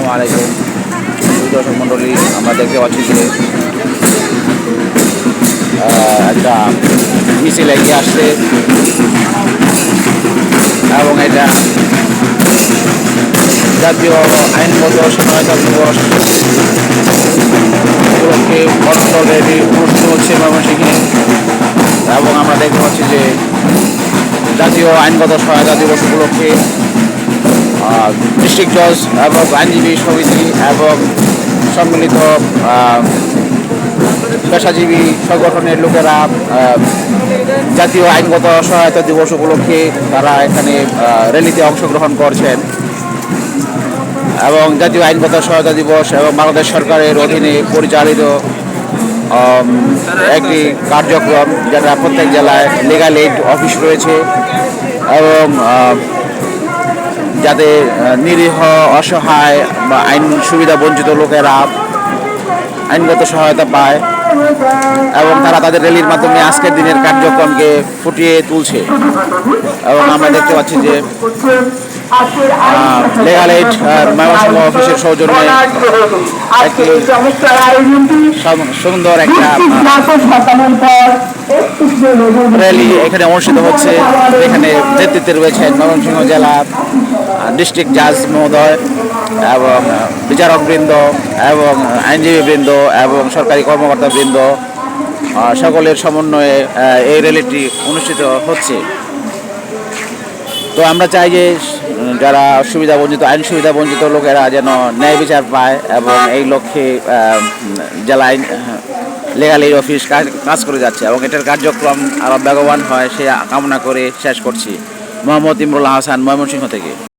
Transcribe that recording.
আসসালামু আলাইকুম দর্শক মণ্ডলী, আমরা দেখতে পাচ্ছি যে একটা মিছিল এগিয়ে আসছে এবং এটা জাতীয় আইনগত সহায়তা দিবস উপলক্ষে গণতন্ত্রের অনুষ্ঠান হচ্ছে ময়মনসিংহে। এবং আমরা দেখতে পাচ্ছি যে জাতীয় আইনগত সহায়তা দিবস উপলক্ষে ডিস্ট্রিক্ট জজ এবং আইনজীবী সমিতি এবং সম্মিলিত পেশাজীবী সংগঠনের লোকেরা জাতীয় আইনগত সহায়তা দিবস উপলক্ষে তারা এখানে র্যালিতে অংশগ্রহণ করছেন। এবং জাতীয় আইনগত সহায়তা দিবস এবং বাংলাদেশ সরকারের অধীনে পরিচালিত একটি কার্যক্রম, যেটা প্রত্যেক জেলায় লিগ্যাল এইড অফিস রয়েছে এবং যাতে নিরীহ, অসহায় বা আইন সুবিধা বঞ্চিত লোকেরা আইনগত সহায়তা পায় এবং তারা তাদের র্যালির মাধ্যমে আজকের দিনের কার্যক্রমকে ফুটিয়ে তুলছে। এবং আমরা দেখতে পাচ্ছি যে লিগ্যাল এইড ময়মনসিংহ অফিসের সৌজন্যে একটি সুন্দর একটা র্যালি এখানে অনুষ্ঠিত হচ্ছে। এখানে নেতৃত্বে রয়েছেন ময়মনসিংহ জেলা ডিস্ট্রিক্ট জাজ মহোদয় এবং বিচারকবৃন্দ এবং আইনজীবীবৃন্দ এবং সরকারি কর্মকর্তাবৃন্দ, সকলের সমন্বয়ে এই র্যালিটি অনুষ্ঠিত হচ্ছে। তো আমরা চাই যে যারা সুবিধা বঞ্চিত, আইন সুবিধা বঞ্চিত লোকেরা যেন ন্যায় বিচার পায় এবং এই লক্ষ্যে জেলা আইন লিগ্যাল এইড অফিস কাজ করে যাচ্ছে এবং এটার কার্যক্রম আরও বেগবান হয় সে কামনা করে শেষ করছি। মোহাম্মদ ইমরুল হাসান, ময়মনসিংহ থেকে।